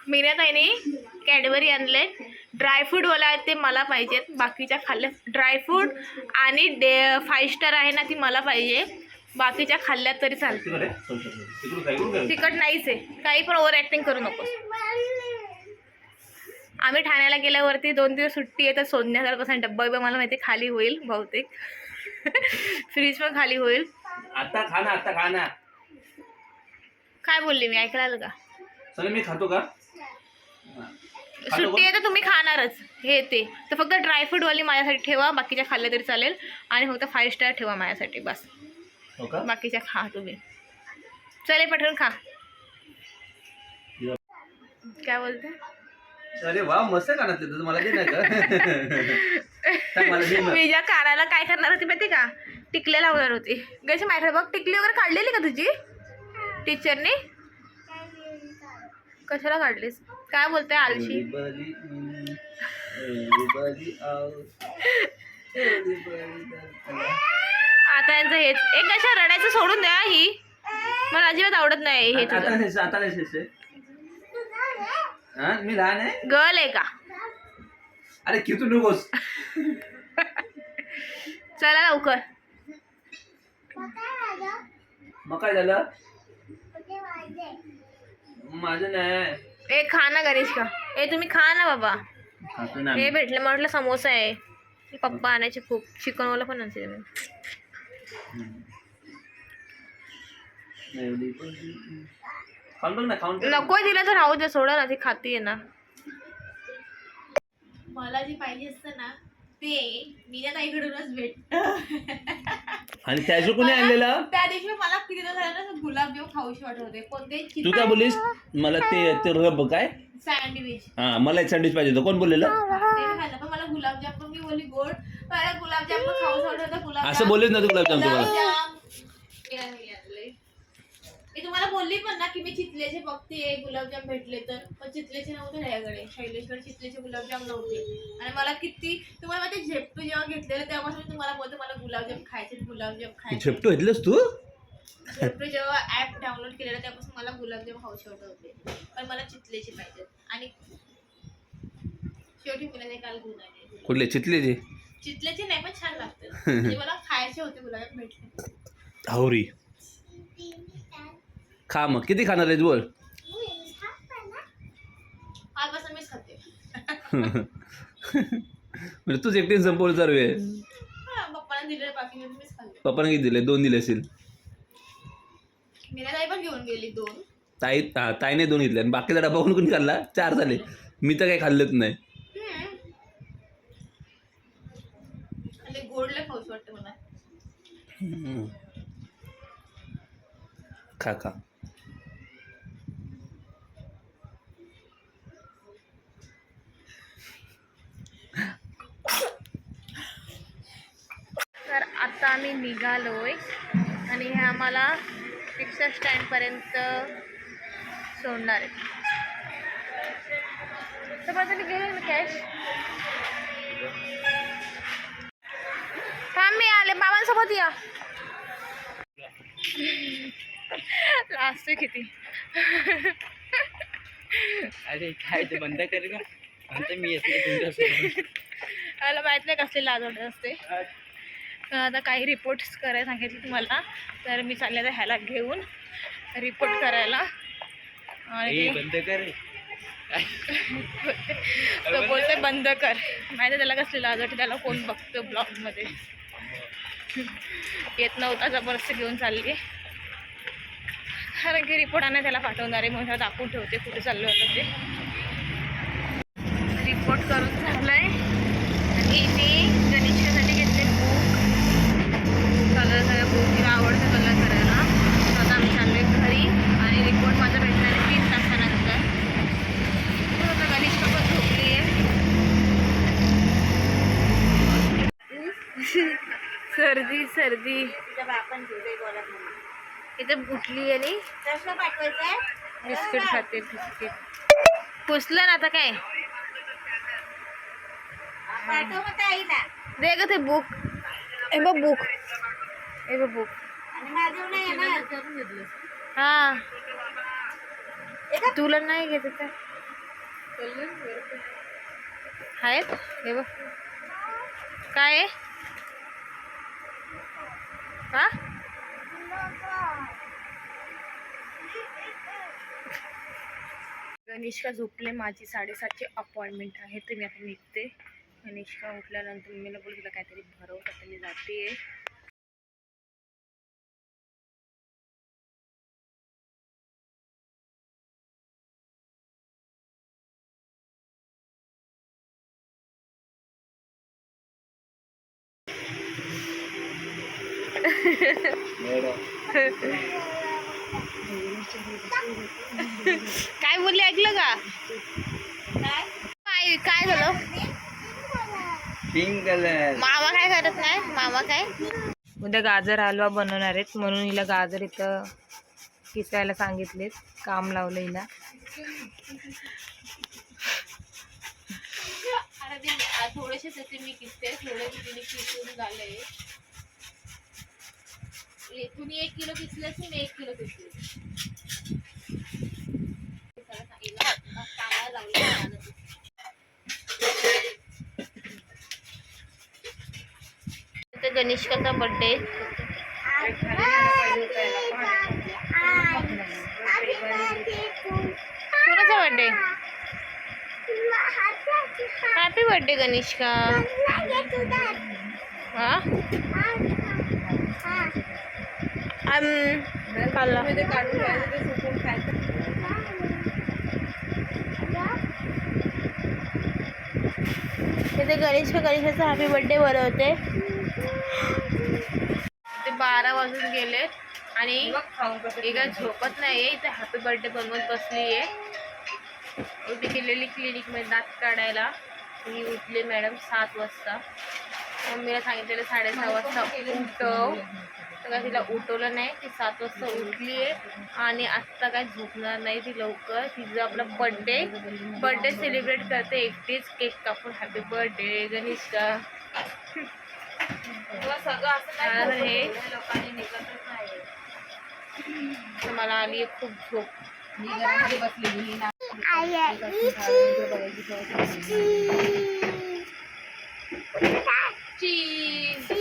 मीरा ताईने कॅडबरी आणले, ड्रायफ्रूट वाला आहेत ते मला पाहिजेत, बाकीच्या खाल्ल्या ड्रायफ्रूट आणि 5 स्टार आहे ना ती मला पाहिजे, बाकीच्या खाल्ल्यात तरी चालते. तिखट नाहीच आहे, काही पण ओव्हर ॲक्टिंग करू नको. आम्ही ठाण्याला गेल्यावरती 2 दिवस सुट्टी आहे तर सोडण्यासारखं डब्बा बिब्बा मला माहिती खाली होईल बहुतेक. फ्रीज पण खाली होईल. आता खा ना. काय बोलली मी, ऐकलं आलं का? चला मी खातो का? सुट्टी आहे तर तुम्ही खाणारच हे ते, तर फक्त ड्रायफ्रूटवाली माझ्यासाठी ठेवा, बाकीच्या खाल्ल्या तरी चालेल, आणि फक्त 5 स्टार ठेवा माझ्यासाठी बस. हो का? बाकीच्या खा तुम्ही. चले पटकन खा. काय बोलते? अरे वा, मस्त कानात येतं. मला दे ना का? मला दे ना. मी ज्या कानाला काय करणार होती माहिती का, टिकल्या लावणार होती. गशी माहिती बघ, टिकली वगैरे काढलेली का तुझी टीचरने? कशाला काढलीस? काय बोलते आलशी? आता यांचं हेच एक कशा रडायचं सोडून द्या, ही मला अजिबात आवडत नाही हे तुझं. आता मी लहान आहे, गर्ल आहे का? अरे किती नकोस. चला लवकर. मग काय झालं? माझं नाही. ए खा ना गणेश का, ए तुम्ही खा ना बाबा. खातो ना. हे भेटलं म्हटलं समोसा आहे, पप्पा आणायचे खूप, चिकनवाला पण आणते मी. नको दिलं तर राहू दे, सोडा ना, ती खातीये ना. मला जे पाहिजे असतं ना ते मीरा ताईकडूनच भेटत. आणि त्याचं कोणी आणलेलं? त्या दिवशी मला किती झालं ना गुलाबजाम खाऊशी वाटत होते. कोणते? तू काय बोललीस? मला ते रब काय सँडविच. हा, मला एक सँडविच पाहिजे होतं. कोण बोललेलं? ते खाल्लं पण मला गुलाबजाम पण, मी बोलली गोड, मला गुलाबजाम पण खाऊशी वाटत होतं. गुलाबजाम असं बोललेच ना तू गुलाबजाम तुम्हाला. मी तुम्हाला बोलली पण ना की मी चितलेचे बघते गुलाबजाम भेटले तर, पण चितलेचे नव्हते माझ्याकडे. शैलेशकडे चितलेचे गुलाबजाम नव्हते. आणि मला किती तुम्हाला माहिती, झेप्टो जेव्हा घेतलेलं तेव्हापासून मी तुम्हाला बोलते मला गुलाबजाम खायचे. झेप्टो घेतलंस तू? झेप्टो जेव्हा ॲप डाउनलोड केलेलं तेव्हापासून मला गुलाबजाम खाऊशे वाटत होते, पण मला चितलेचे पाहिजेत. आणि शेवटी मुलाने काल घेऊन आले. कुठले? चितलेचे? चितलेचे नाही, पण छान लागतात. म्हणजे मला खायचे होते, गुलाबजाम भेटले. हावरी खा. मग किती खाणार आहेस बोल? आजपासून मीच खाते. म्हणजे तूच एकटीने संपवलं सर्व. पप्पाने दिले, बाकी मीच खाल्ले. पप्पाने किती दिले? 2 दिले असेल. मीरा ताई पण घेऊन गेली 2. ताईने 2 घेतले आणि बाकीचा डबा कोणी खाल्ला? 4 झाले. मी तर काही खाल्लंच नाही. गोडले खाऊच वाटतं मला. खा. तर आता आम्ही निघालोय आणि हे आम्हाला रिक्षा स्टँडपर्यंत सोडणार आहे. तर माझं गेले मी कॅश. थांब मी आले, बाबांसोबत या. लास्ट किती. अरे काय ते बंद कर का? आता मी येते. मला माहित नाही कसले लाज वाटत असते. तर आता काही रिपोर्ट्स करायला सांगितले तुम्हाला, तर मी चालले आता ह्याला घेऊन रिपोर्ट करायला. आणि बंद कर. तो बोलते बंद कर. माहिती त्याला कसली लाज वाटते, त्याला कोण बघतो ब्लॉगमध्ये. येत नव्हता, जबरदस्ती घेऊन चालली, कारण की रिपोर्ट आणा त्याला पाठवणार आहे म्हणून दाखवून ठेवते कुठे चाललं होतं ते. रिपोर्ट करून झालंय आणि इथे गणेशासाठी घेतले बुक, कलर सगळ्या बुक, तिला आवडतं कलर करायला. आता आम्ही चाललोय घरी आणि रिपोर्ट माझा भेटला आहे 3 तासानंतर. आता गणेश पण झोपली आहे. सर्दी इथे उठली आणि बिस्किट खाते. बिस्किट पुसलं ना आता काय दे ग ते बुक. ए बघ बुक, ए बघ बुक. हा तुला नाही घेत का? आहेत हे बघ काय आहे हा गणेशका झोपले. माझी 7:30ची अपॉइंटमेंट आहे तर मी आता निघते. गणेशका उठल्यानंतर मम्मीला बोलू तुला काहीतरी भरवत आता मी जाते. काय बोलले ऐकलं का काय काय झालं पिंक कलर. मामा काय करत नाही मामा काय उद्या गाजर हलवा बनवणार आहेत म्हणून हिला गाजर इथं किसायला सांगितलेत. काम लावलं हिला. थोडेसेच येते मी किसते थोडे तिने किसून झालंय. तुम्ही 1 किलो किसले असून मी 1 किलो किसले. गणेशकाचा बर्थडे कोणाचा बर्थडे हॅपी बर्थडे गणेशका. हा इथे गणेशाचा हॅपी बर्थडे बनवते. ते 12 वाजून गेले आणि एका झोपत नाहीये. इथे हॅपी बर्थडे बनवत बसली आहे. उलटी केलेली क्लिनिकमध्ये दात काढायला. ही उठली मॅडम 7 वाजता. मम्मीला सांगितलेलं 6:30 वाजता उठव तर काय तिला उठवलं नाही. ती 7 वाजता उठली आहे आणि आत्ता काय झोपणार नाही ती लवकर. तिचं आपला बर्थडे सेलिब्रेट करते एकटीच. केक कापून हॅपी बर्थडे गणेशका. हे मला आली खूप झोप. चीज